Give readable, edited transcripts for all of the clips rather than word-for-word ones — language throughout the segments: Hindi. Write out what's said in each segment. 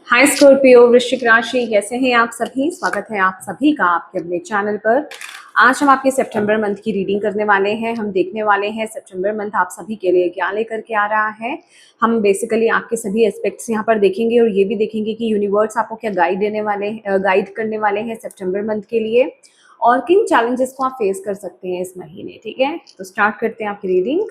हाय स्कॉर्पियो, वृश्चिक राशि, कैसे हैं आप सभी। स्वागत है आप सभी का आपके अपने चैनल पर। आज हम आपके सितंबर मंथ की रीडिंग करने वाले हैं। हम देखने वाले हैं सितंबर मंथ आप सभी के लिए क्या लेकर के आ रहा है। हम बेसिकली आपके सभी एस्पेक्ट्स यहाँ पर देखेंगे और ये भी देखेंगे कि यूनिवर्स आपको क्या गाइड करने वाले हैं सितंबर मंथ के लिए, और किन चैलेंजेस को आप फेस कर सकते हैं इस महीने। ठीक है, तो स्टार्ट करते हैं आपकी रीडिंग।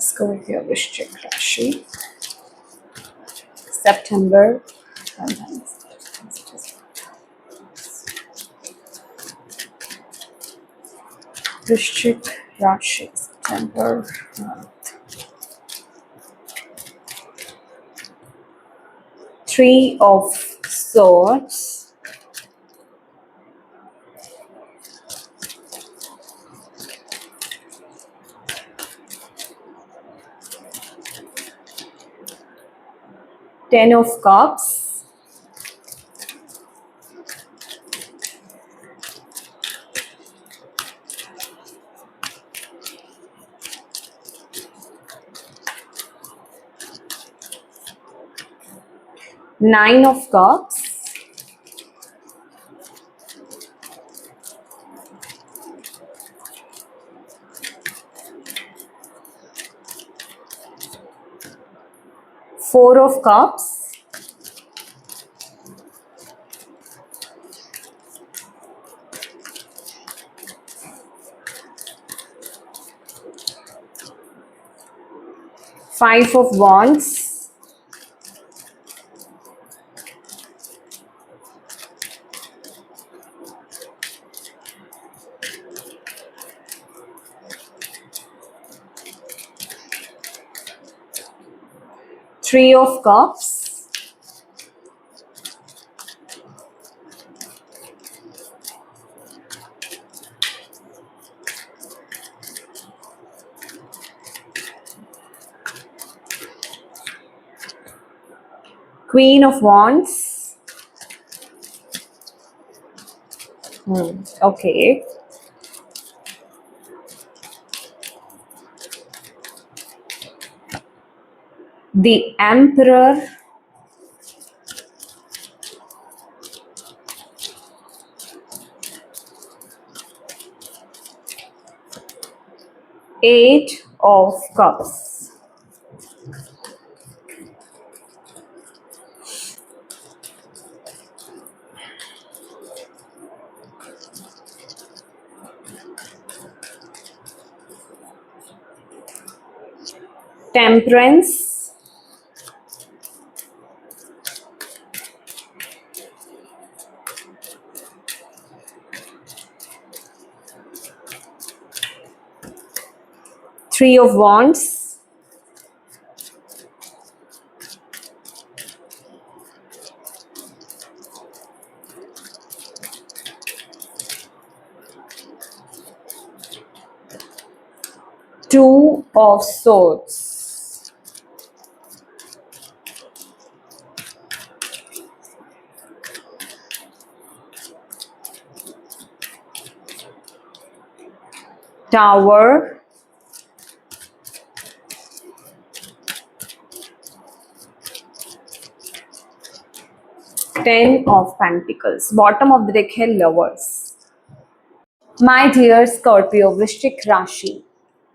स्कॉर्पियो वृश्चिक राशि सितंबर वृश्चिक राशि सितंबर। 3 of Swords, 10 of Cups, 9 of Cups, 4 of Cups, 5 of Wands, 3 of Cups, Queen of Wands. Okay. The Emperor, Eight of Cups. Temperance, Three of Wands, Two of Swords, Tower, 10 of Pentacles. Bottom of the deck है लवर्स। माय डियर स्कॉर्पियो वृश्चिक राशि,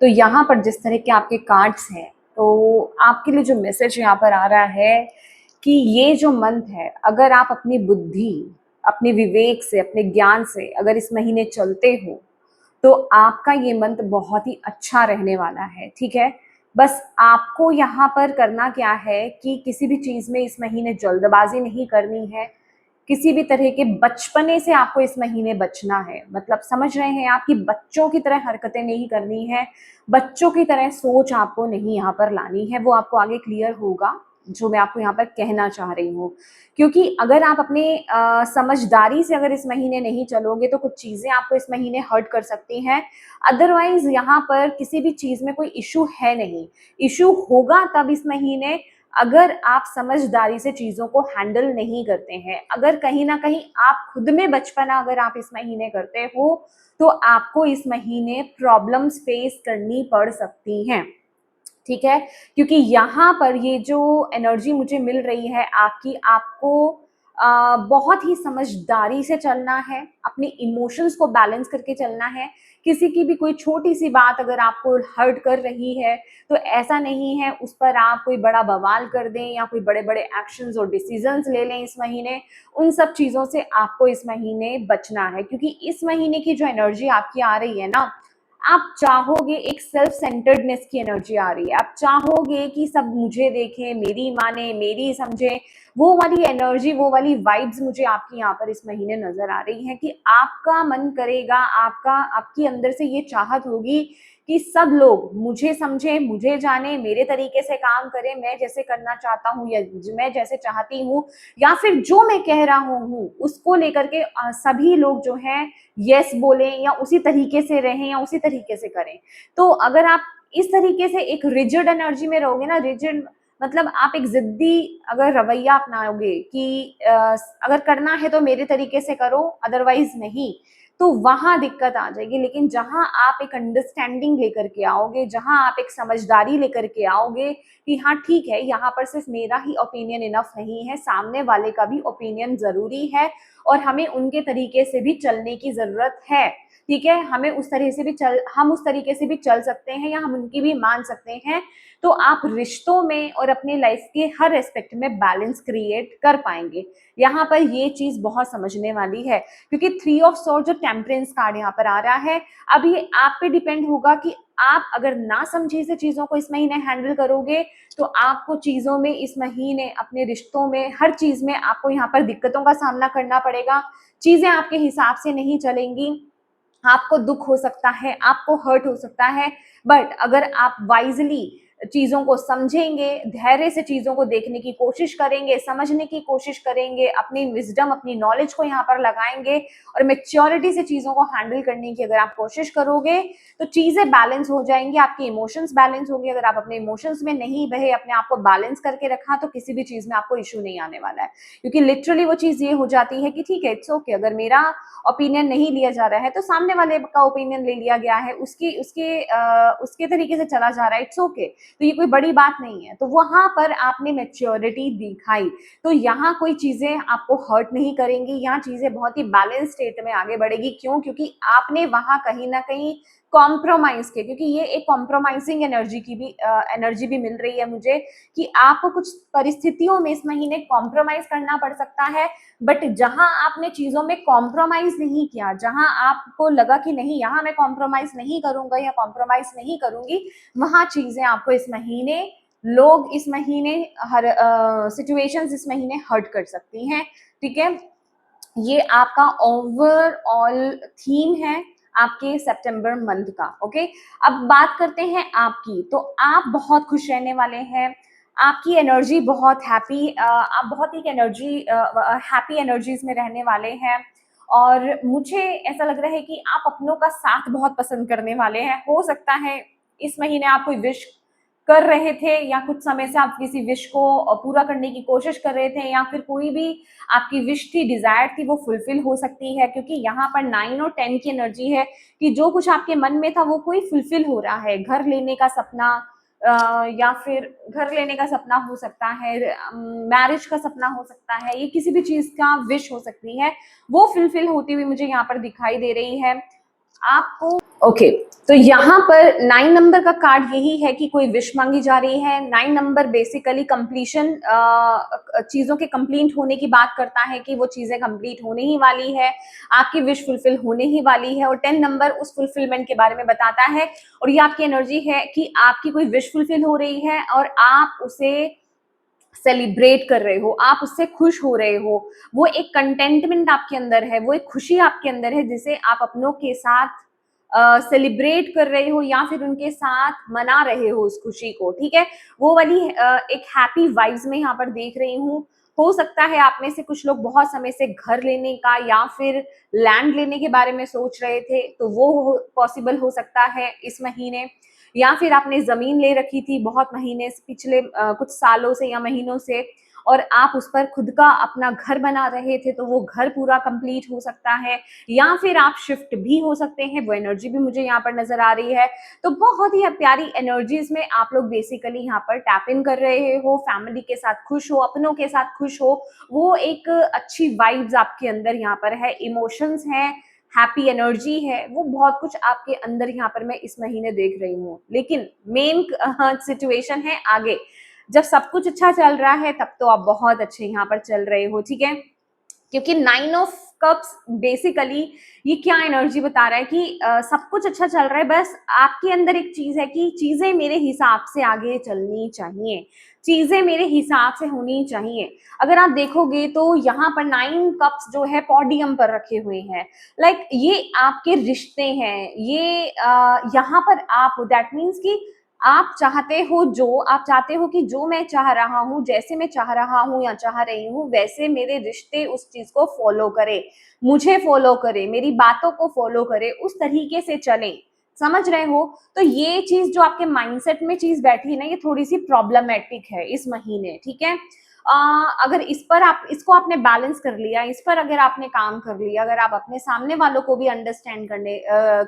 तो यहाँ पर जिस तरह के आपके कार्ड्स हैं, तो आपके लिए जो मैसेज यहाँ पर आ रहा है कि ये जो मंथ है, अगर आप अपनी बुद्धि, अपने विवेक से, अपने ज्ञान से अगर इस महीने चलते हो तो आपका ये मंथ बहुत ही अच्छा रहने वाला है। ठीक है, बस आपको यहाँ पर करना क्या है कि किसी भी चीज में इस महीने जल्दबाजी नहीं करनी है। किसी भी तरह के बचपने से आपको इस महीने बचना है। मतलब समझ रहे हैं आप कि बच्चों की तरह हरकतें नहीं करनी है, बच्चों की तरह सोच आपको नहीं यहाँ पर लानी है। वो आपको आगे क्लियर होगा जो मैं आपको यहाँ पर कहना चाह रही हूँ। क्योंकि अगर आप अपने समझदारी से अगर इस महीने नहीं चलोगे तो कुछ चीजें आपको इस महीने हर्ट कर सकती हैं। अदरवाइज यहाँ पर किसी भी चीज में कोई इशू है नहीं। इशू होगा तब इस महीने अगर आप समझदारी से चीजों को हैंडल नहीं करते हैं, अगर कहीं ना कहीं आप खुद में बचपना अगर आप इस महीने करते हो, तो आपको इस महीने प्रॉब्लम्स फेस करनी पड़ सकती हैं। ठीक है, क्योंकि यहाँ पर ये जो एनर्जी मुझे मिल रही है आपकी, आपको बहुत ही समझदारी से चलना है, अपने इमोशंस को बैलेंस करके चलना है। किसी की भी कोई छोटी सी बात अगर आपको हर्ट कर रही है, तो ऐसा नहीं है उस पर आप कोई बड़ा बवाल कर दें या कोई बड़े बड़े एक्शंस और डिसीजंस ले लें इस महीने। उन सब चीज़ों से आपको इस महीने बचना है, क्योंकि इस महीने की जो एनर्जी आपकी आ रही है ना, आप चाहोगे, एक सेल्फ सेंटर्डनेस की एनर्जी आ रही है, आप चाहोगे कि सब मुझे देखें, मेरी माने, मेरी समझे। वो वाली एनर्जी, वो वाली वाइब्स मुझे आपकी यहाँ पर इस महीने नजर आ रही है कि आपका मन करेगा, आपकी अंदर से ये चाहत होगी कि सब लोग मुझे समझे, मुझे जाने, मेरे तरीके से काम करें, मैं जैसे करना चाहता हूँ या मैं जैसे चाहती हूँ, या फिर जो मैं कह रहा हूँ उसको लेकर के सभी लोग जो हैं यस बोलें या उसी तरीके से रहें या उसी तरीके से करें। तो अगर आप इस तरीके से एक रिजिड एनर्जी में रहोगे ना, रिजिड मतलब आप एक जिद्दी अगर रवैया अपनाओगे कि अगर करना है तो मेरे तरीके से करो, अदरवाइज नहीं, तो वहां दिक्कत आ जाएगी। लेकिन जहां आप एक अंडरस्टैंडिंग लेकर के आओगे, जहां आप एक समझदारी लेकर के आओगे कि हाँ ठीक है, यहाँ पर सिर्फ मेरा ही ओपिनियन इनफ नहीं है, सामने वाले का भी ओपिनियन जरूरी है और हमें उनके तरीके से भी चलने की जरूरत है। ठीक है, हमें उस तरह से भी हम उस तरीके से भी चल सकते हैं या हम उनकी भी मान सकते हैं। तो आप रिश्तों में और अपने लाइफ के हर एस्पेक्ट में बैलेंस क्रिएट कर पाएंगे। यहाँ पर ये चीज बहुत समझने वाली है, क्योंकि 3 ऑफ सॉर्ड जो टेम्परेंस कार्ड यहाँ पर आ रहा है, अब ये आप पे डिपेंड होगा कि आप अगर ना समझे से चीजों को इस महीने हैंडल करोगे, तो आपको चीजों में इस महीने, अपने रिश्तों में, हर चीज में आपको यहाँ पर दिक्कतों का सामना करना पड़ेगा। चीजें आपके हिसाब से नहीं चलेंगी, आपको दुख हो सकता है, आपको हर्ट हो सकता है। बट अगर आप वाइजली चीजों को समझेंगे, धैर्य से चीजों को देखने की कोशिश करेंगे, समझने की कोशिश करेंगे, अपनी विजडम, अपनी नॉलेज को यहाँ पर लगाएंगे और मेच्योरिटी से चीजों को हैंडल करने की अगर आप कोशिश करोगे, तो चीजें बैलेंस हो जाएंगी, आपके इमोशंस बैलेंस होंगे। अगर आप अपने इमोशंस में नहीं बहे, अपने आप को बैलेंस करके रखा, तो किसी भी चीज में आपको इश्यू नहीं आने वाला है। क्योंकि लिटरली वो चीज ये हो जाती है कि ठीक है, इट्स ओके, अगर मेरा ओपिनियन नहीं लिया जा रहा है तो सामने वाले का ओपिनियन ले लिया गया है, उसके तरीके से चला जा रहा है, इट्स ओके, तो ये कोई बड़ी बात नहीं है। तो वहां पर आपने मेच्योरिटी दिखाई, तो यहाँ कोई चीजें आपको हर्ट नहीं करेंगी, यहाँ चीजें बहुत ही बैलेंस स्टेट में आगे बढ़ेगी। क्यों? क्योंकि आपने वहां कहीं ना कहीं कॉम्प्रोमाइज किया, क्योंकि ये एक कॉम्प्रोमाइजिंग एनर्जी भी मिल रही है मुझे, कि आपको कुछ परिस्थितियों में इस महीने कॉम्प्रोमाइज करना पड़ सकता है। बट जहां आपने चीजों में कॉम्प्रोमाइज नहीं किया, जहां आपको लगा कि नहीं यहाँ मैं कॉम्प्रोमाइज नहीं करूंगा या कॉम्प्रोमाइज नहीं करूंगी, वहां चीजें आपको इस महीने, लोग इस महीने, हर सिचुएशंस इस महीने हर्ट कर सकती हैं। ठीक है, ये आपका ओवरऑल थीम है आपके सितंबर मंथ का। ओके, अब बात करते हैं आपकी। तो आप बहुत खुश रहने वाले हैं, आपकी एनर्जी बहुत हैप्पी, आप बहुत एक हैप्पी एनर्जीज में रहने वाले हैं। और मुझे ऐसा लग रहा है कि आप अपनों का साथ बहुत पसंद करने वाले हैं। हो सकता है इस महीने आप कोई विश कर रहे थे, या कुछ समय से आप किसी विश को पूरा करने की कोशिश कर रहे थे, या फिर कोई भी आपकी विश थी, डिजायर थी, वो फुलफिल हो सकती है। क्योंकि यहाँ पर 9 और 10 की एनर्जी है कि जो कुछ आपके मन में था वो कोई फुलफिल हो रहा है। घर लेने का सपना, या फिर घर लेने का सपना हो सकता है, मैरिज का सपना हो सकता है, ये किसी भी चीज का विश हो सकती है, वो फुलफिल होती हुई मुझे यहाँ पर दिखाई दे रही है आपको। ओके, तो यहाँ पर 9 नंबर का कार्ड यही है कि कोई विश मांगी जा रही है। 9 नंबर बेसिकली कंप्लीशन, चीजों के कंप्लीट होने की बात करता है कि वो चीजें कंप्लीट होने ही वाली है, आपकी विश फुलफिल होने ही वाली है। और 10 नंबर उस फुलफिलमेंट के बारे में बताता है, और ये आपकी एनर्जी है कि आपकी कोई विश फुलफिल हो रही है और आप उसे सेलिब्रेट कर रहे हो, आप उससे खुश हो रहे हो। वो एक कंटेंटमेंट आपके अंदर है, वो एक खुशी आपके अंदर है, जिसे आप अपनों के साथ सेलिब्रेट कर रहे हो या फिर उनके साथ मना रहे हो उस खुशी को। ठीक है, वो वाली एक हैप्पी वाइब्स में यहाँ पर देख रही हूँ। हो सकता है आप में से कुछ लोग बहुत समय से घर लेने का या फिर लैंड लेने के बारे में सोच रहे थे, तो वो पॉसिबल हो सकता है इस महीने। या फिर आपने जमीन ले रखी थी बहुत महीने से, पिछले कुछ सालों से या महीनों से, और आप उस पर खुद का अपना घर बना रहे थे, तो वो घर पूरा कंप्लीट हो सकता है। या फिर आप शिफ्ट भी हो सकते हैं, वो एनर्जी भी मुझे यहाँ पर नजर आ रही है। तो बहुत ही प्यारी एनर्जीज में आप लोग बेसिकली यहाँ पर टैप इन कर रहे हो, फैमिली के साथ खुश हो, अपनों के साथ खुश हो, वो एक अच्छी वाइब्स आपके अंदर यहाँ पर है, इमोशंस हैं, हैप्पी एनर्जी है, वो बहुत कुछ आपके अंदर यहाँ पर मैं इस महीने देख रही हूँ। लेकिन मेन सिचुएशन है आगे, जब सब कुछ अच्छा चल रहा है तब तो आप बहुत अच्छे यहाँ पर चल रहे हो, ठीक है। क्योंकि 9 ऑफ कप्स बेसिकली ये क्या एनर्जी बता रहा है कि सब कुछ अच्छा चल रहा है, बस आपके अंदर एक चीज है कि चीजें मेरे हिसाब से आगे चलनी चाहिए, चीजें मेरे हिसाब से होनी चाहिए। अगर आप देखोगे तो यहाँ पर 9 कप्स जो है पोडियम पर रखे हुए हैं, लाइक ये आपके रिश्ते हैं, ये यहाँ पर आप, दैट मीन्स कि आप चाहते हो, जो आप चाहते हो कि जो मैं चाह रहा हूँ, जैसे मैं चाह रहा हूँ या चाह रही हूँ, वैसे मेरे रिश्ते उस चीज को फॉलो करे, मुझे फॉलो करे, मेरी बातों को फॉलो करे, उस तरीके से चले। समझ रहे हो? तो ये चीज जो आपके माइंडसेट में चीज बैठी है ना, ये थोड़ी सी प्रॉब्लमेटिक है इस महीने, ठीक है। अगर इस पर आप, इसको आपने बैलेंस कर लिया, इस पर अगर आपने काम कर लिया, अगर आप अपने सामने वालों को भी अंडरस्टैंड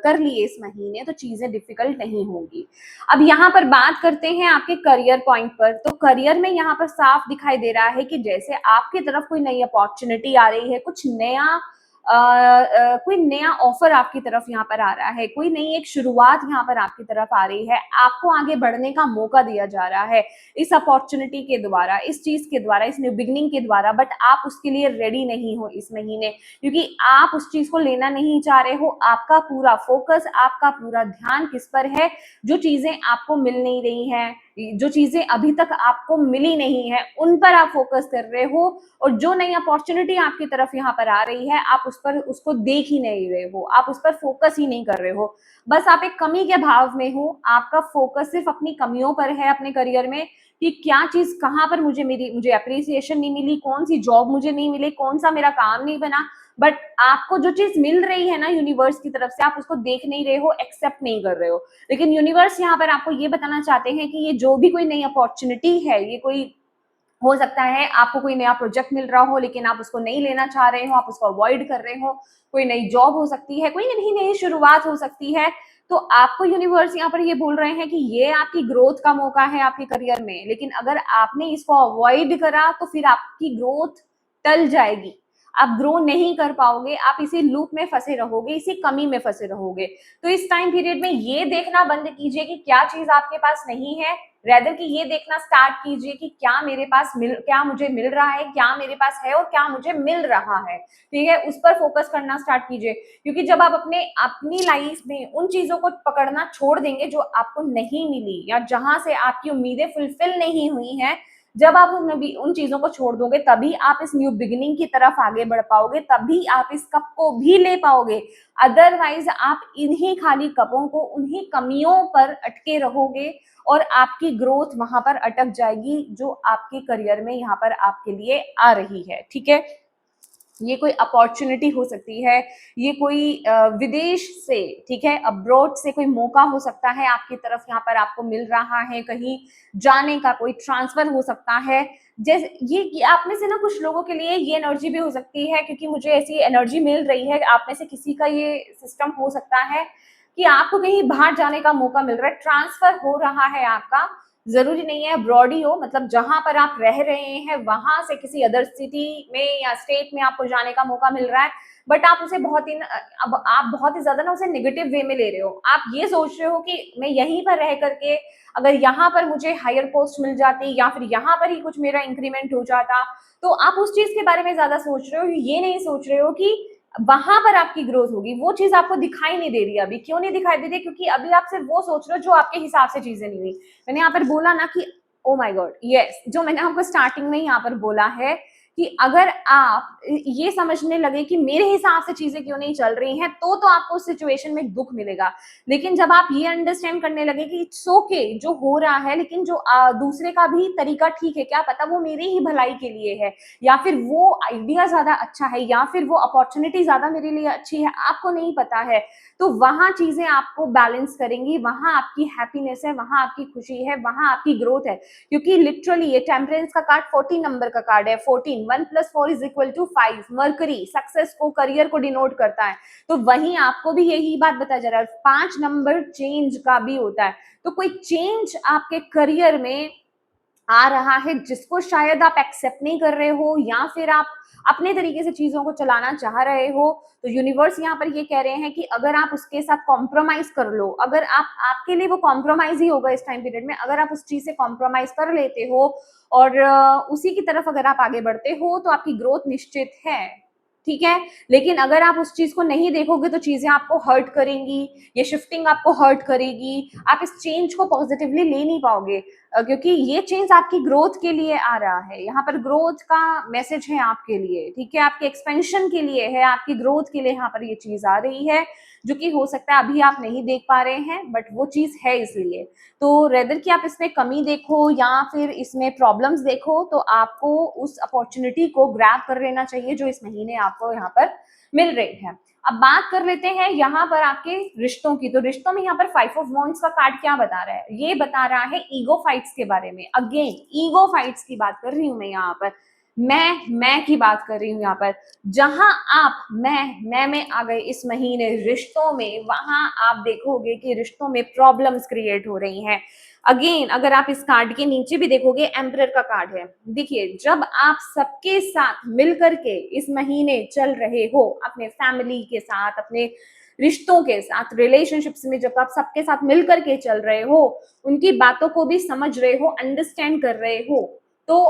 कर लिए इस महीने, तो चीजें डिफिकल्ट नहीं होंगी। अब यहाँ पर बात करते हैं आपके करियर पॉइंट पर। तो करियर में यहाँ पर साफ दिखाई दे रहा है कि जैसे आपकी तरफ कोई नई अपॉर्चुनिटी आ रही है, कुछ नया कोई नया ऑफर आपकी तरफ यहाँ पर आ रहा है, कोई नई एक शुरुआत यहाँ पर आपकी तरफ आ रही है, आपको आगे बढ़ने का मौका दिया जा रहा है इस अपॉर्चुनिटी के द्वारा, इस चीज के द्वारा, इस न्यू बिगनिंग के द्वारा। बट आप उसके लिए रेडी नहीं हो इस महीने, क्योंकि आप उस चीज को लेना नहीं चाह रहे हो। आपका पूरा फोकस, आपका पूरा ध्यान किस पर है? जो चीजें आपको मिल नहीं रही हैं, जो चीजें अभी तक आपको मिली नहीं है, उन पर आप फोकस कर रहे हो। और जो नई अपॉर्चुनिटी आपकी तरफ यहाँ पर आ रही है, आप उस पर, उसको देख ही नहीं रहे हो, आप उस पर फोकस ही नहीं कर रहे हो। बस आप एक कमी के भाव में हो, आपका फोकस सिर्फ अपनी कमियों पर है अपने करियर में, कि क्या चीज कहाँ पर मुझे अप्रिसिएशन नहीं मिली, कौन सी जॉब मुझे नहीं मिली, कौन सा मेरा काम नहीं बना। बट आपको जो चीज मिल रही है ना यूनिवर्स की तरफ से, आप उसको देख नहीं रहे हो, एक्सेप्ट नहीं कर रहे हो। लेकिन यूनिवर्स यहाँ पर आपको ये बताना चाहते हैं कि ये जो भी कोई नई अपॉर्चुनिटी है, ये कोई, हो सकता है आपको कोई नया प्रोजेक्ट मिल रहा हो लेकिन आप उसको नहीं लेना चाह रहे हो, आप उसको अवॉइड कर रहे हो, कोई नई जॉब हो सकती है, कोई नई शुरुआत हो सकती है। तो आपको यूनिवर्स यहाँ पर ये बोल रहे हैं कि ये आपकी ग्रोथ का मौका है आपके करियर में, लेकिन अगर आपने इसको अवॉइड करा तो फिर आपकी ग्रोथ टल जाएगी, आप ग्रो नहीं कर पाओगे, आप इसी लूप में फंसे रहोगे, इसी कमी में फंसे रहोगे। तो इस टाइम पीरियड में ये देखना बंद कीजिए कि क्या चीज आपके पास नहीं है, रेदर कि ये देखना स्टार्ट कीजिए कि क्या मेरे पास क्या मुझे मिल रहा है, क्या मेरे पास है और क्या मुझे मिल रहा है, ठीक है। उस पर फोकस करना स्टार्ट कीजिए, क्योंकि जब आप अपनी लाइफ में उन चीजों को पकड़ना छोड़ देंगे जो आपको नहीं मिली, या जहां से आपकी उम्मीदें फुलफिल नहीं हुई हैं, जब आप उन चीजों को छोड़ दोगे, तभी आप इस न्यू बिगिनिंग की तरफ आगे बढ़ पाओगे, तभी आप इस कप को भी ले पाओगे। अदरवाइज आप इन्हीं खाली कपों को, उन्हीं कमियों पर अटके रहोगे और आपकी ग्रोथ वहां पर अटक जाएगी, जो आपके करियर में यहाँ पर आपके लिए आ रही है, ठीक है। ये कोई अपॉर्चुनिटी हो सकती है, ये कोई विदेश से, ठीक है, अब्रॉड से कोई मौका हो सकता है आपकी तरफ, यहाँ पर आपको मिल रहा है, कहीं जाने का कोई ट्रांसफर हो सकता है। जैसे ये आप में से ना कुछ लोगों के लिए ये एनर्जी भी हो सकती है, क्योंकि मुझे ऐसी एनर्जी मिल रही है, आप में से किसी का ये सिस्टम हो सकता है कि आपको कहीं बाहर जाने का मौका मिल रहा है, ट्रांसफर हो रहा है आपका। जरूरी नहीं है अब्रॉड ही हो, मतलब जहां पर आप रह रहे हैं वहां से किसी अदर सिटी में या स्टेट में आपको जाने का मौका मिल रहा है, बट आप उसे अब आप बहुत ही ज्यादा ना उसे नेगेटिव वे में ले रहे हो। आप ये सोच रहे हो कि मैं यहीं पर रह करके अगर यहाँ पर मुझे हायर पोस्ट मिल जाती, या फिर यहाँ पर ही कुछ मेरा इंक्रीमेंट हो जाता, तो आप उस चीज के बारे में ज्यादा सोच रहे हो। ये नहीं सोच रहे हो कि वहां पर आपकी ग्रोथ होगी, वो चीज आपको दिखाई नहीं दे रही अभी। क्यों नहीं दिखाई दे रही? क्योंकि अभी आप सिर्फ वो सोच रहे हो जो आपके हिसाब से चीजें नहीं हुई। मैंने यहाँ पर बोला ना कि ओ माय गॉड, यस, जो मैंने आपको स्टार्टिंग में यहाँ पर बोला है कि अगर आप ये समझने लगे कि मेरे हिसाब से चीजें क्यों नहीं चल रही हैं, तो आपको उस सिचुएशन में दुख मिलेगा। लेकिन जब आप ये अंडरस्टैंड करने लगे कि इट्स ओके जो हो रहा है, लेकिन जो दूसरे का भी तरीका ठीक है, क्या पता वो मेरी ही भलाई के लिए है, या फिर वो आइडिया ज्यादा अच्छा है, या फिर वो अपॉर्चुनिटी ज्यादा मेरे लिए अच्छी है, आपको नहीं पता है, तो वहां चीजें आपको बैलेंस करेंगी, वहां आपकी हैप्पीनेस है, वहां आपकी खुशी है, वहां आपकी ग्रोथ है। क्योंकि लिटरली ये टेम्परेंस का कार्ड 14 नंबर का कार्ड है। 14 1 + 4 = 5। मरकरी सक्सेस को, करियर को डिनोट करता है। तो वहीं आपको भी यही बात बताया जा रहा है। 5 नंबर चेंज का भी होता है। तो कोई चेंज आपके करियर में आ रहा है जिसको शायद आप एक्सेप्ट नहीं कर रहे हो, या फिर आप अपने तरीके से चीजों को चलाना चाह रहे हो, तो यूनिवर्स यहाँ पर ये कह रहे हैं कि अगर आप उसके साथ कॉम्प्रोमाइज कर लो, अगर आप, आपके लिए वो कॉम्प्रोमाइज ही होगा इस टाइम पीरियड में, अगर आप उस चीज से कॉम्प्रोमाइज कर लेते हो और उसी की तरफ अगर आप आगे बढ़ते हो, तो आपकी ग्रोथ निश्चित है। ठीक है, लेकिन अगर आप उस चीज को नहीं देखोगे तो चीजें आपको हर्ट करेंगी, ये शिफ्टिंग आपको हर्ट करेगी, आप इस चेंज को पॉजिटिवली ले नहीं पाओगे, क्योंकि ये चेंज आपकी ग्रोथ के लिए आ रहा है। यहाँ पर ग्रोथ का मैसेज है आपके लिए, ठीक है, आपके एक्सपेंशन के लिए है, आपकी ग्रोथ के लिए यहाँ पर ये चीज आ रही है, जो कि हो सकता है अभी आप नहीं देख पा रहे हैं, बट वो चीज है इसलिए। तो रेदर कि आप इसमें कमी देखो या फिर इसमें प्रॉब्लम्स देखो, तो आपको उस अपॉर्चुनिटी को ग्रैब कर लेना चाहिए जो इस महीने आपको यहाँ पर मिल रही है। अब बात कर लेते हैं यहाँ पर आपके रिश्तों की। तो रिश्तों में यहाँ पर 5 ऑफ वॉन्ड्स का कार्ड क्या बता रहा है? ये बता रहा है ईगो फाइट्स के बारे में। अगेन ईगो फाइट्स की बात कर रही हूं मैं यहाँ पर, मैं की बात कर रही हूँ यहाँ पर। जहां आप मैं में आ गए इस महीने रिश्तों में, वहां आप देखोगे कि रिश्तों में प्रॉब्लम्स क्रिएट हो रही हैं। अगेन अगर आप इस कार्ड के नीचे भी देखोगे, एम्परर का कार्ड है। देखिए, जब आप सबके साथ मिलकर के इस महीने चल रहे हो, अपने फैमिली के साथ, अपने रिश्तों के साथ, रिलेशनशिप्स में जब आप सबके साथ मिलकर के चल रहे हो, उनकी बातों को भी समझ रहे हो, अंडरस्टैंड कर रहे हो, तो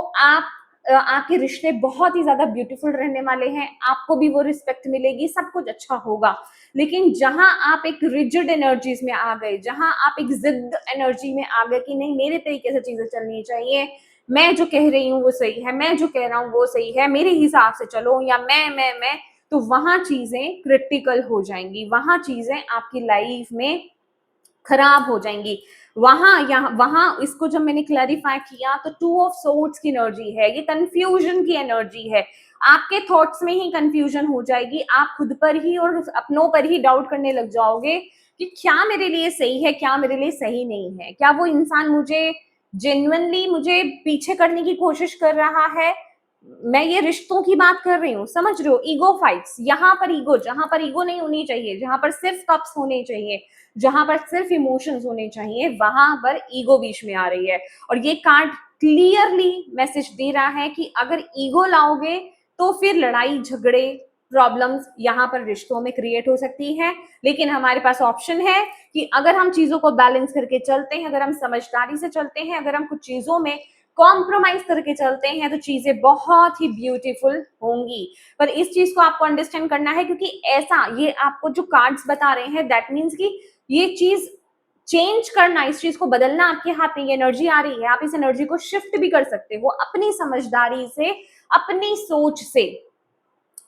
आपके रिश्ते बहुत ही ज्यादा ब्यूटीफुल रहने वाले हैं। आपको भी वो रिस्पेक्ट मिलेगी, सब कुछ अच्छा होगा। लेकिन जहां आप एक रिजिड एनर्जीज में आ गए, जहां आप एक जिद एनर्जी में आ गए कि नहीं मेरे तरीके से चीजें चलनी चाहिए, मैं जो कह रही हूँ वो सही है, मैं जो कह रहा हूँ वो सही है, मेरे हिसाब से चलो, या मैं, तो वहां चीजें क्रिटिकल हो जाएंगी, वहां चीजें आपकी लाइफ में खराब हो जाएंगी। वहां इसको जब मैंने क्लैरिफाई किया, तो 2 ऑफ सोर्ड्स की एनर्जी है, ये कंफ्यूजन की एनर्जी है। आपके थॉट्स में ही कंफ्यूजन हो जाएगी, आप खुद पर ही और अपनों पर ही डाउट करने लग जाओगे कि क्या मेरे लिए सही है, क्या मेरे लिए सही नहीं है, क्या वो इंसान मुझे जेन्युइनली मुझे पीछे करने की कोशिश कर रहा है। मैं ये रिश्तों की बात कर रही हूँ, समझ रहे हो? ईगो फाइट्स, यहाँ पर ईगो, जहां पर ईगो नहीं होनी चाहिए, जहां पर सिर्फ कप्स होने चाहिए, जहां पर सिर्फ इमोशंस होने चाहिए, वहां पर ईगो बीच में आ रही है। और ये कार्ड क्लियरली मैसेज दे रहा है कि अगर ईगो लाओगे तो फिर लड़ाई झगड़े प्रॉब्लम्स यहाँ पर रिश्तों में क्रिएट हो सकती है। लेकिन हमारे पास ऑप्शन है कि अगर हम चीजों को बैलेंस करके चलते हैं, अगर हम समझदारी से चलते हैं, अगर हम कुछ चीजों में कॉम्प्रोमाइज करके चलते हैं, तो चीजें बहुत ही ब्यूटीफुल होंगी। पर इस चीज को आपको अंडरस्टैंड करना है, क्योंकि ऐसा ये आपको जो कार्ड्स बता रहे हैं, दैट मीन्स कि ये चीज चेंज करना, इस चीज को बदलना आपके हाथ में, ये एनर्जी आ रही है, आप इस एनर्जी को शिफ्ट भी कर सकते हो अपनी समझदारी से, अपनी सोच से।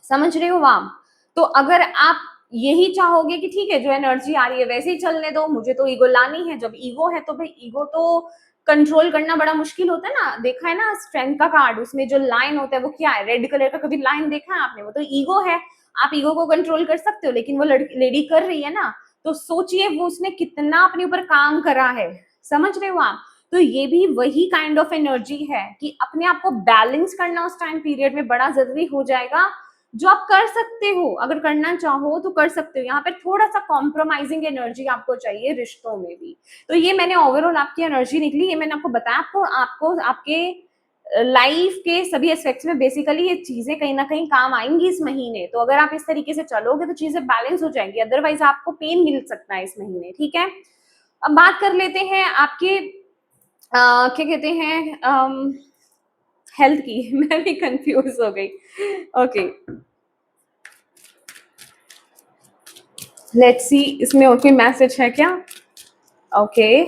समझ रहे हो आप? तो अगर आप यही चाहोगे कि ठीक है जो एनर्जी आ रही है वैसे ही चलने दो, मुझे तो ईगो लानी है, जब ईगो है तो भाई ईगो तो कंट्रोल करना बड़ा मुश्किल होता है ना। देखा है ना स्ट्रेंथ का कार्ड, उसमें जो लाइन होता है वो क्या है? रेड कलर का, कभी लाइन देखा है आपने? वो तो ईगो है। आप ईगो को कंट्रोल कर सकते हो, लेकिन वो लेडी कर रही है ना, तो सोचिए वो उसने कितना अपने ऊपर काम करा है। समझ रहे हो आप? तो ये भी वही काइंड ऑफ एनर्जी है कि अपने आप को बैलेंस करना उस टाइम पीरियड में बड़ा जरूरी हो जाएगा, जो आप कर सकते हो, अगर करना चाहो तो कर सकते हो। यहाँ पे थोड़ा सा कॉम्प्रोमाइजिंग एनर्जी आपको चाहिए रिश्तों में भी। तो ये मैंने ओवरऑल आपकी एनर्जी निकली, ये मैंने आपको बताया, आपको आपको आपके लाइफ के सभी एस्पेक्ट्स में बेसिकली ये चीजें कहीं ना कहीं काम आएंगी इस महीने। तो अगर आप इस तरीके से चलोगे तो चीजें बैलेंस हो जाएंगी, अदरवाइज आपको पेन मिल सकता है इस महीने। ठीक है, अब बात कर लेते हैं आपके क्या कहते हैं हेल्थ की। मैं भी कंफ्यूज हो गई। ओके, लेट्स सी इसमें और कोई मैसेज है क्या? Okay,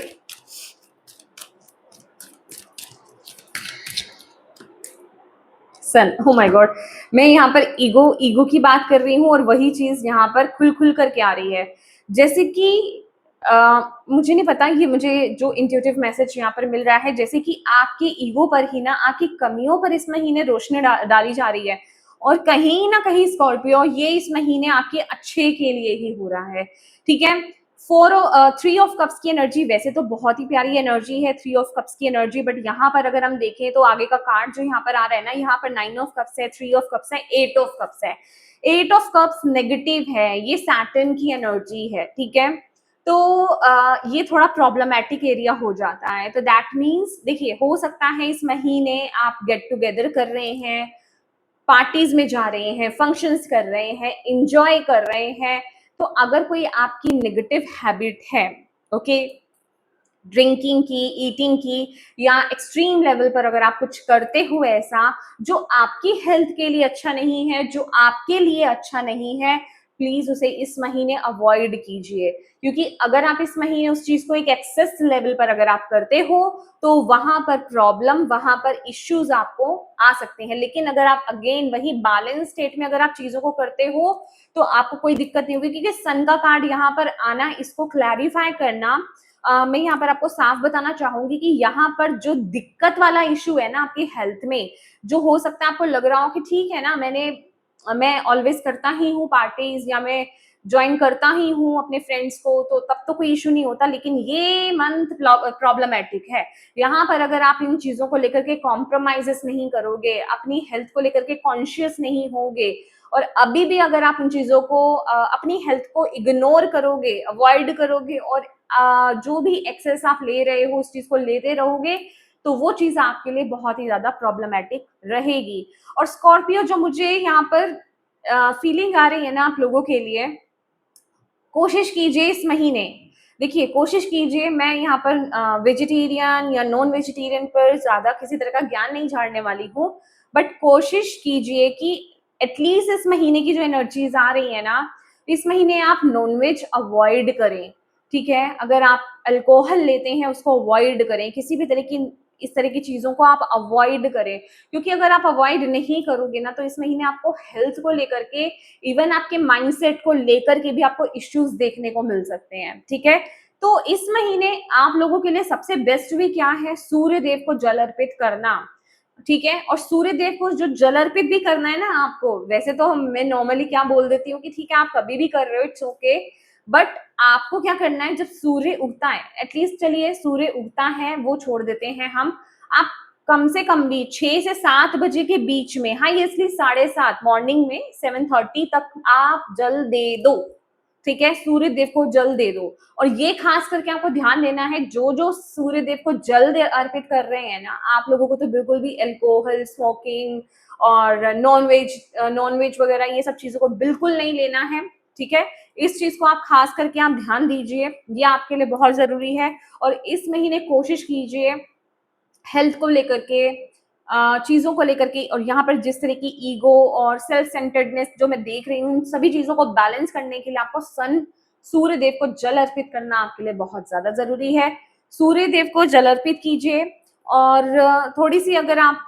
son, oh my God, मैं यहाँ पर ईगो ईगो की बात कर रही हूँ और वही चीज यहाँ पर खुल खुल करके आ रही है। जैसे कि मुझे नहीं पता, ये मुझे जो इंट्यूटिव मैसेज यहाँ पर मिल रहा है, जैसे कि आपके ईगो पर ही ना, आपकी कमियों पर इस महीने रोशनी डाली जा रही है, और कहीं ना कहीं स्कॉर्पियो ये इस महीने आपके अच्छे के लिए ही हो रहा है, ठीक है। थ्री ऑफ कप्स की एनर्जी वैसे तो बहुत ही प्यारी एनर्जी है, थ्री ऑफ कप्स की एनर्जी, बट यहाँ पर अगर हम देखें तो आगे का कार्ड जो यहाँ पर आ रहा है ना, यहाँ पर नाइन ऑफ कप्स है, थ्री ऑफ कप्स है, एट ऑफ कप्स है। एट ऑफ कप्स नेगेटिव है, ये सैटर्न की एनर्जी है, ठीक है। तो ये थोड़ा प्रॉब्लमैटिक एरिया हो जाता है। तो दैट मीन्स देखिए, हो सकता है इस महीने आप गेट टुगेदर कर रहे हैं, पार्टीज में जा रहे हैं, फंक्शंस कर रहे हैं, इंजॉय कर रहे हैं। तो अगर कोई आपकी नेगेटिव हैबिट है, ओके, ड्रिंकिंग की, ईटिंग की, या एक्सट्रीम लेवल पर अगर आप कुछ करते हो ऐसा जो आपकी हेल्थ के लिए अच्छा नहीं है, जो आपके लिए अच्छा नहीं है, प्लीज उसे इस महीने अवॉइड कीजिए। क्योंकि अगर आप इस महीने उस चीज को एक एक्सेस लेवल पर अगर आप करते हो, तो वहां पर प्रॉब्लम, वहां पर इश्यूज आपको आ सकते हैं। लेकिन अगर आप अगेन वही बैलेंस स्टेट में अगर आप चीजों को करते हो, तो आपको कोई दिक्कत नहीं होगी। क्योंकि सन का कार्ड यहाँ पर आना, इसको क्लैरिफाई करना, मैं यहाँ पर आपको साफ बताना चाहूंगी कि यहाँ पर जो दिक्कत वाला इशू है ना आपकी हेल्थ में, जो हो सकता है आपको लग रहा हो कि ठीक है ना, मैं ऑलवेज करता ही हूँ पार्टीज, या मैं ज्वाइन करता ही हूँ अपने फ्रेंड्स को, तो तब तो कोई इशू नहीं होता, लेकिन ये मंथ प्रॉब्लमैटिक है। यहाँ पर अगर आप इन चीजों को लेकर के कॉम्प्रोमाइजेस नहीं करोगे, अपनी हेल्थ को लेकर के कॉन्शियस नहीं होगे, और अभी भी अगर आप उन चीजों को अपनी हेल्थ को इग्नोर करोगे, अवॉइड करोगे, और जो भी एक्सेस आप ले रहे हो उस चीज को लेते रहोगे, तो वो चीज आपके लिए बहुत ही ज्यादा प्रॉब्लमैटिक रहेगी। और स्कॉर्पियो, जो मुझे यहाँ पर फीलिंग आ रही है ना आप लोगों के लिए, कोशिश कीजिए इस महीने, देखिए कोशिश कीजिए, मैं यहाँ पर वेजिटेरियन या नॉन वेजिटेरियन पर ज्यादा किसी तरह का ज्ञान नहीं झाड़ने वाली हूँ, बट कोशिश कीजिए कि एटलीस्ट इस महीने की जो एनर्जीज आ रही है ना, इस महीने आप नॉनवेज अवॉइड करें, ठीक है। अगर आप अल्कोहल लेते हैं उसको अवॉइड करें, किसी भी तरह की इस तरह की चीजों को आप अवॉइड करें। क्योंकि अगर आप अवॉइड नहीं करोगे ना, तो इस महीने आपको हेल्थ को लेकर के, इवन आपके माइंडसेट को लेकर के भी आपको इश्यूज देखने को मिल सकते हैं, ठीक है। तो इस महीने आप लोगों के लिए सबसे बेस्ट वे क्या है, सूर्य देव को जल अर्पित करना, ठीक है। और सूर्य देव को जो जल अर्पित भी करना है ना आपको, वैसे तो मैं नॉर्मली क्या बोल देती हूँ कि ठीक है आप कभी भी कर रहे हो, इट्स ओके, बट आपको क्या करना है, जब सूर्य उगता है, एटलीस्ट चलिए सूर्य उगता है वो छोड़ देते हैं हम, आप कम से कम भी 6 से 7 बजे के बीच में, हाईएस्टली 7:30 मॉर्निंग में, 7:30 तक आप जल दे दो, ठीक है, सूर्य देव को जल दे दो। और ये खास करके आपको ध्यान देना है, जो जो सूर्य देव को जल दे अर्पित कर रहे हैं ना, आप लोगों को तो बिल्कुल भी अल्कोहल, स्मोकिंग और नॉनवेज वगैरह ये सब चीजों को बिल्कुल नहीं लेना है, ठीक है। इस चीज को आप खास करके आप ध्यान दीजिए, ये आपके लिए बहुत जरूरी है। और इस महीने कोशिश कीजिए हेल्थ को लेकर के, चीजों को लेकर के, और यहाँ पर जिस तरह की ईगो और सेल्फ सेंटर्डनेस जो मैं देख रही हूँ, सभी चीजों को बैलेंस करने के लिए आपको सूर्य देव को जल अर्पित करना आपके लिए बहुत ज्यादा जरूरी है। सूर्य देव को जल अर्पित कीजिए। और थोड़ी सी अगर आप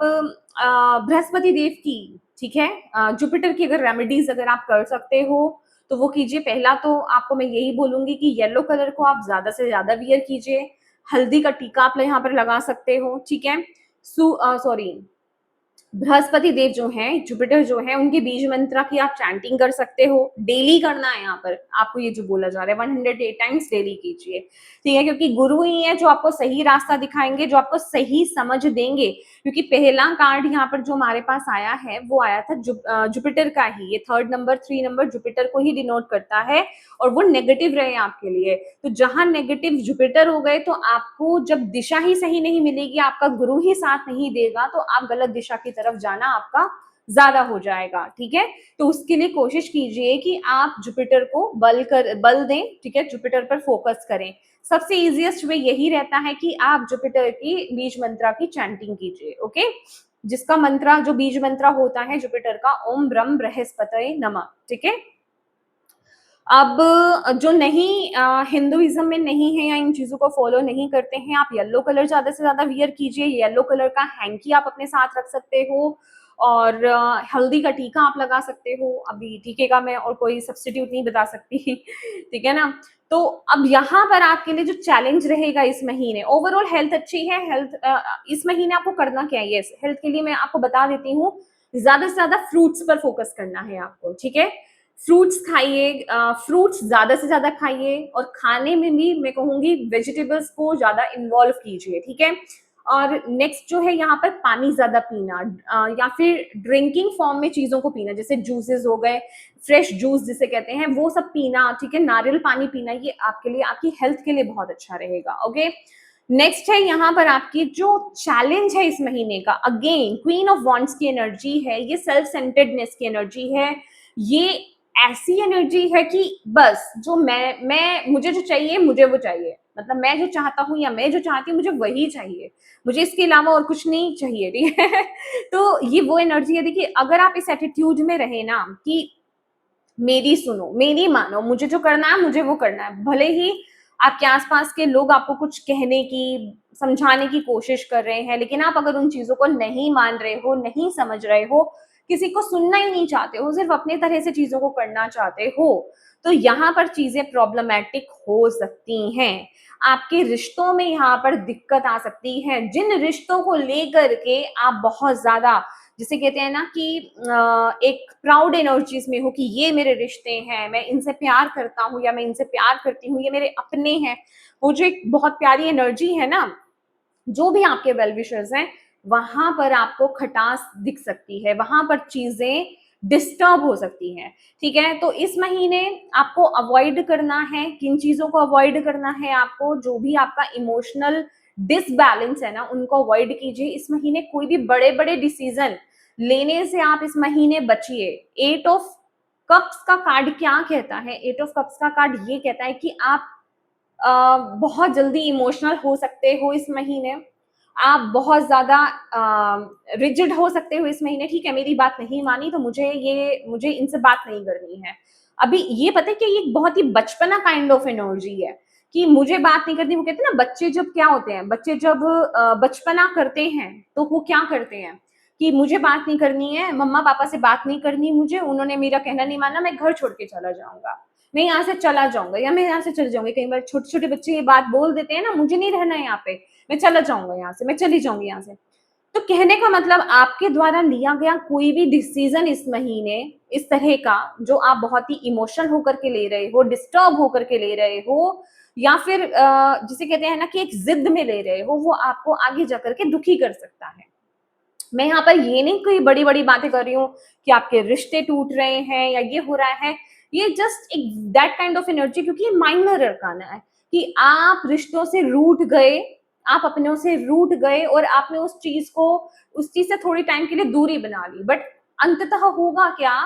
बृहस्पति देव की, ठीक है, जुपिटर की अगर रेमेडीज अगर आप कर सकते हो तो वो कीजिए। पहला तो आपको मैं यही बोलूंगी कि येलो कलर को आप ज्यादा से ज्यादा वियर कीजिए, हल्दी का टीका आप यहाँ पर लगा सकते हो, ठीक है। सॉरी, बृहस्पति देव जो हैं, जुपिटर जो है, उनके बीज मंत्र की आप चैंटिंग कर सकते हो, डेली करना है यहाँ पर आपको, ये जो बोला जा रहा है 108 टाइम्स डेली कीजिए, ठीक है। क्योंकि गुरु ही है जो आपको सही रास्ता दिखाएंगे, जो आपको सही समझ देंगे। क्योंकि पहला कार्ड यहाँ पर जो हमारे पास आया है वो आया था जुपिटर का ही, ये थर्ड नंबर, 3 नंबर जुपिटर को ही डिनोट करता है, और वो नेगेटिव रहे आपके लिए। तो जहां नेगेटिव जुपिटर हो गए, तो आपको जब दिशा ही सही नहीं मिलेगी, आपका गुरु ही साथ नहीं देगा, तो आप गलत दिशा की तरफ जाना आपका ज्यादा हो जाएगा, ठीक है। तो उसके लिए कोशिश कीजिए कि आप जुपिटर को बल दें, ठीक है, जुपिटर पर फोकस करें। सबसे इजीएस्ट वे यही रहता है कि आप जुपिटर की बीज मंत्रा की चैंटिंग कीजिए, ओके। जिसका मंत्रा, जो बीज मंत्रा होता है जुपिटर का, ओम ब्रह्म बृहस्पतये नमः, ठीक है। अब जो नहीं हिंदुइज्म में नहीं है या इन चीजों को फॉलो नहीं करते हैं, आप येलो कलर ज्यादा से ज्यादा वियर कीजिए, येलो कलर का हैंकी आप अपने साथ रख सकते हो। और हल्दी का टीका आप लगा सकते हो। अभी टीके का मैं और कोई सब्स्टिट्यूट नहीं बता सकती ठीक है ना। तो अब यहाँ पर आपके लिए जो चैलेंज रहेगा इस महीने, ओवरऑल हेल्थ अच्छी है, हेल्थ इस महीने आपको करना क्या है, यस हेल्थ के लिए मैं आपको बता देती हूँ, ज्यादा से ज्यादा फ्रूट्स पर फोकस करना है आपको, ठीक है। फ्रूट्स खाइए, फ्रूट्स ज्यादा से ज्यादा खाइए, और खाने में भी मैं कहूंगी वेजिटेबल्स को ज्यादा इन्वॉल्व कीजिए, ठीक है। और नेक्स्ट जो है यहाँ पर पानी ज्यादा पीना, या फिर ड्रिंकिंग फॉर्म में चीजों को पीना, जैसे जूसेस हो गए, फ्रेश जूस जिसे कहते हैं, वो सब पीना, ठीक है, नारियल पानी पीना, ये आपके लिए, आपकी हेल्थ के लिए बहुत अच्छा रहेगा। ओके, नेक्स्ट है यहाँ पर आपकी जो चैलेंज है इस महीने का, अगेन क्वीन ऑफ वॉन्ड्स की एनर्जी है, ये सेल्फ सेंटर्डनेस की एनर्जी है, ये ऐसी एनर्जी है कि बस जो मैं मुझे जो चाहिए मुझे वो चाहिए, मतलब मैं जो चाहता हूँ या मैं जो चाहती हूँ मुझे वही चाहिए, मुझे इसके अलावा और कुछ नहीं चाहिए, ठीक है तो ये वो एनर्जी है। देखिए अगर आप इस एटीट्यूड में रहे ना कि मेरी सुनो, मेरी मानो, मुझे जो करना है मुझे वो करना है, भले ही आपके आसपास के लोग आपको कुछ कहने की, समझाने की कोशिश कर रहे हैं, लेकिन आप अगर उन चीजों को नहीं मान रहे हो, नहीं समझ रहे हो, किसी को सुनना ही नहीं चाहते हो, सिर्फ अपने तरह से चीजों को करना चाहते हो, तो यहाँ पर चीजें प्रॉब्लमैटिक हो सकती हैं। आपके रिश्तों में यहाँ पर दिक्कत आ सकती है, जिन रिश्तों को लेकर के आप बहुत ज्यादा, जिसे कहते हैं ना कि एक प्राउड एनर्जीज में हो कि ये मेरे रिश्ते हैं, मैं इनसे प्यार करता हूँ या मैं इनसे प्यार करती हूँ, ये मेरे अपने हैं, वो जो एक बहुत प्यारी एनर्जी है ना, जो भी आपके वेल विशर्स हैं, वहां पर आपको खटास दिख सकती है, वहां पर चीजें डिस्टर्ब हो सकती हैं, ठीक है। तो इस महीने आपको अवॉइड करना है, किन चीजों को अवॉइड करना है आपको, जो भी आपका इमोशनल डिसबैलेंस है ना, उनको अवॉइड कीजिए इस महीने। कोई भी बड़े बड़े डिसीजन लेने से आप इस महीने बचिए। एट ऑफ कप्स का कार्ड क्या कहता है, एट ऑफ कप्स का कार्ड ये कहता है कि आप बहुत जल्दी इमोशनल हो सकते हो इस महीने, आप बहुत ज्यादा रिजिड हो सकते हो इस महीने, ठीक है, मेरी बात नहीं मानी तो मुझे इनसे बात नहीं करनी है। अभी ये पता है कि ये बहुत ही बचपना काइंड ऑफ एनर्जी है कि मुझे बात नहीं करनी। वो कहते हैं ना, बच्चे जब क्या होते हैं, बच्चे जब बचपना करते हैं तो वो क्या करते हैं कि मुझे बात नहीं करनी है, मम्मा पापा से बात नहीं करनी, मुझे उन्होंने मेरा कहना नहीं माना, मैं घर छोड़ के चला जाऊंगा, मैं यहाँ से चला जाऊंगा, या मैं यहाँ से चले जाऊंगी। कई बार छोटे छोटे बच्चे ये बात बोल देते हैं ना, मुझे नहीं रहना है यहाँ पे, मैं चला जाऊंगा यहाँ से, मैं चली जाऊंगी यहाँ से। तो कहने का मतलब, आपके द्वारा लिया गया कोई भी डिसीजन इस महीने इस तरह का, जो आप बहुत ही इमोशनल होकर के ले रहे हो, डिस्टर्ब होकर के ले रहे हो, या फिर जिसे कहते हैं ना कि एक जिद में ले रहे हो, वो आपको आगे जाकर के दुखी कर सकता है। मैं यहाँ पर ये नहीं कोई बड़ी बड़ी बातें कर रही हूँ कि आपके रिश्ते टूट रहे हैं या ये हो रहा है, ये जस्ट एक दैट काइंड ऑफ एनर्जी, क्योंकि ये माइनर अरकाना है कि आप रिश्तों से रूठ गए, आप अपनों से रूठ गए और आपने उस चीज से थोड़ी टाइम के लिए दूरी बना ली, बट अंततः होगा क्या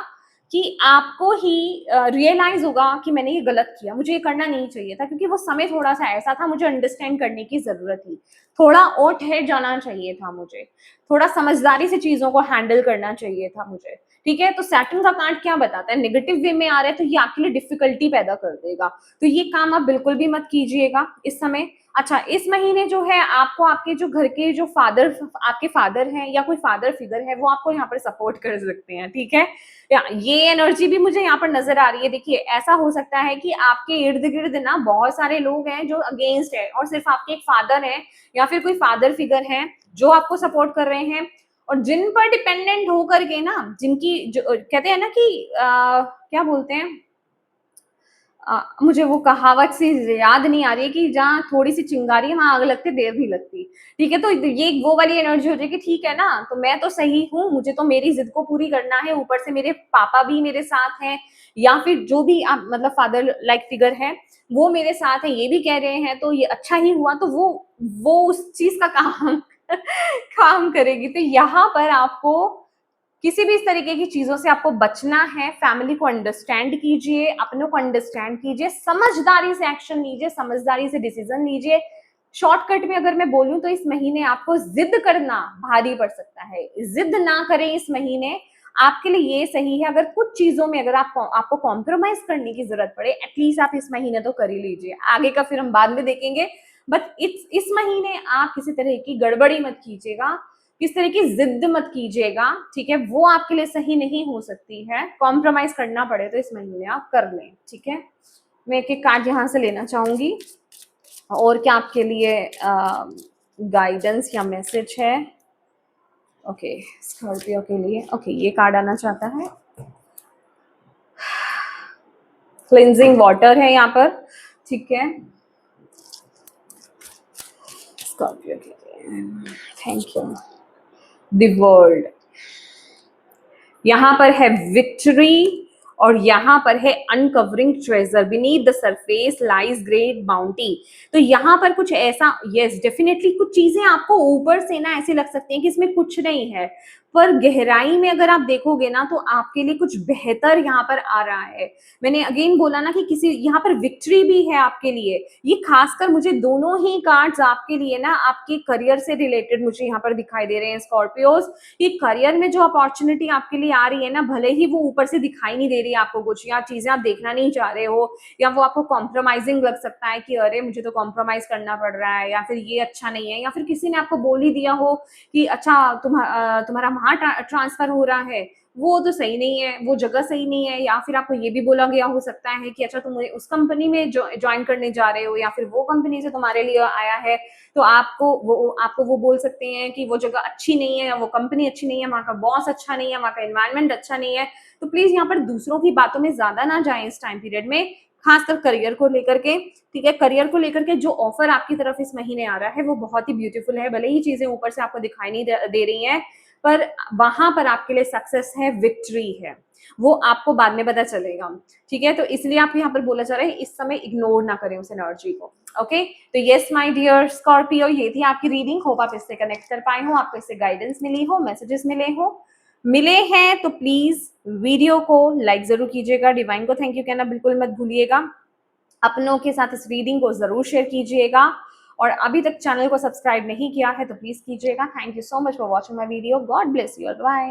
कि आपको ही रियलाइज होगा कि मैंने ये गलत किया, मुझे ये करना नहीं चाहिए था, क्योंकि वो समय थोड़ा सा ऐसा था, मुझे अंडरस्टैंड करने की जरूरत थी, थोड़ा और ठहर जाना चाहिए था, मुझे थोड़ा समझदारी से चीजों को हैंडल करना चाहिए था मुझे, ठीक है। तो सैटर्न का कार्ड क्या बताता है, नेगेटिव वे में आ रहा है तो ये आपके लिए डिफिकल्टी पैदा कर देगा, तो ये काम आप बिल्कुल भी मत कीजिएगा इस समय। अच्छा, इस महीने जो है आपको आपके जो घर के जो आपके फादर हैं या कोई फादर फिगर है, वो आपको यहाँ पर सपोर्ट कर सकते हैं, ठीक है। ये एनर्जी भी मुझे यहाँ पर नजर आ रही है। देखिए ऐसा हो सकता है कि आपके इर्द गिर्द ना बहुत सारे लोग हैं जो अगेंस्ट है, और सिर्फ आपके एक फादर है या फिर कोई फादर फिगर है जो आपको सपोर्ट कर रहे हैं, और जिन पर डिपेंडेंट होकर के ना, जिनकी जो कहते हैं ना कि क्या बोलते हैं, मुझे वो कहावत सी याद नहीं आ रही है कि जहाँ थोड़ी सी चिंगारी है वहां आग लगती देर नहीं लगती, ठीक है। तो ये वो वाली एनर्जी हो जाएगी, ठीक है ना, तो मैं तो सही हूँ, मुझे तो मेरी जिद को पूरी करना है, ऊपर से मेरे पापा भी मेरे साथ हैं, या फिर जो भी मतलब फादर लाइक फिगर है वो मेरे साथ है, ये भी कह रहे हैं, तो ये अच्छा ही हुआ, तो वो उस चीज का काम काम करेगी। तो यहाँ पर आपको किसी भी इस तरीके की चीजों से आपको बचना है, फैमिली को अंडरस्टैंड कीजिए, अपनों को अंडरस्टैंड कीजिए, समझदारी से एक्शन लीजिए, समझदारी से डिसीजन लीजिए। शॉर्टकट में अगर मैं बोलूं तो इस महीने आपको जिद करना भारी पड़ सकता है, जिद ना करें इस महीने, आपके लिए ये सही है। अगर कुछ चीजों में अगर आपको कॉम्प्रोमाइज करने की जरूरत पड़े, एटलीस्ट आप इस महीने तो कर ही लीजिए, आगे का फिर हम बाद में देखेंगे, बट इस महीने आप किसी तरह की गड़बड़ी मत कीजिएगा, किस तरह की जिद मत कीजिएगा, ठीक है, वो आपके लिए सही नहीं हो सकती है। कॉम्प्रोमाइज करना पड़े तो इस महीने आप कर लें, ठीक है। मैं एक एक कार्ड यहाँ से लेना चाहूंगी और क्या आपके लिए गाइडेंस या मैसेज है। ओके, स्कॉर्पियो के लिए ओके, ये कार्ड आना चाहता है। क्लिंजिंग वाटर है यहाँ पर, ठीक है, स्कॉर्पियो के लिए। Thank you. द वर्ल्ड, यहाँ पर है विक्ट्री और यहाँ पर है uncovering treasure, beneath the surface lies great bounty. तो यहाँ पर कुछ ऐसा, यस डेफिनेटली कुछ चीजें आपको ऊपर से ना ऐसी लग सकती हैं कि इसमें कुछ नहीं है, पर गहराई में अगर आप देखोगे ना तो आपके लिए कुछ बेहतर यहाँ पर आ रहा है। मैंने अगेन बोला ना कि किसी यहाँ पर विक्ट्री भी है आपके लिए। ये खासकर मुझे दोनों ही कार्ड्स आपके लिए ना आपके करियर से रिलेटेड मुझे यहाँ पर दिखाई दे रहे हैं स्कॉर्पियोज। ये करियर में जो अपॉर्चुनिटी आपके लिए आ रही है ना, भले ही वो ऊपर से दिखाई नहीं दे रही है आपको कुछ, या चीजें आप देखना नहीं चाह रहे हो, या वो आपको कॉम्प्रोमाइजिंग लग सकता है कि अरे मुझे तो कॉम्प्रोमाइज करना पड़ रहा है, या फिर ये अच्छा नहीं है, या फिर किसी ने आपको बोल ही दिया हो कि अच्छा तुम्हारा वहां ट्रांसफर हो रहा है, वो तो सही नहीं है, वो जगह सही नहीं है, या फिर आपको ये भी बोला गया हो सकता है कि अच्छा तुम उस कंपनी में ज्वाइन करने जा रहे हो, या फिर वो कंपनी से तुम्हारे लिए आया है, तो आपको वो बोल सकते हैं कि वो जगह अच्छी नहीं है, वो कंपनी अच्छी नहीं है, वहाँ का बॉस अच्छा नहीं है, वहाँ का एनवायरनमेंट अच्छा नहीं है। तो प्लीज यहाँ पर दूसरों की बातों में ज्यादा ना जाएं इस टाइम पीरियड में, खासकर करियर को लेकर के, ठीक है। करियर को लेकर के जो ऑफर आपकी तरफ इस महीने आ रहा है वो बहुत ही ब्यूटीफुल है, भले ही चीजें ऊपर से आपको दिखाई नहीं दे रही हैं, पर वहां पर आपके लिए सक्सेस है, विक्ट्री है, वो आपको बाद में पता चलेगा, ठीक है। तो इसलिए आप यहाँ पर बोला जा रहा है इस समय इग्नोर ना करें उस एनर्जी को, ओके। तो यस माय डियर स्कॉर्पियो, ये थी आपकी रीडिंग। होप आप इससे कनेक्ट कर पाए हो, आपको इससे गाइडेंस मिली हो, मैसेजेस मिले हैं तो प्लीज वीडियो को लाइक जरूर कीजिएगा, डिवाइन को थैंक यू कहना बिल्कुल मत भूलिएगा, अपनों के साथ इस रीडिंग को जरूर शेयर कीजिएगा, और अभी तक चैनल को सब्सक्राइब नहीं किया है तो प्लीज कीजिएगा। Thank you so much for watching my video, God bless you, bye.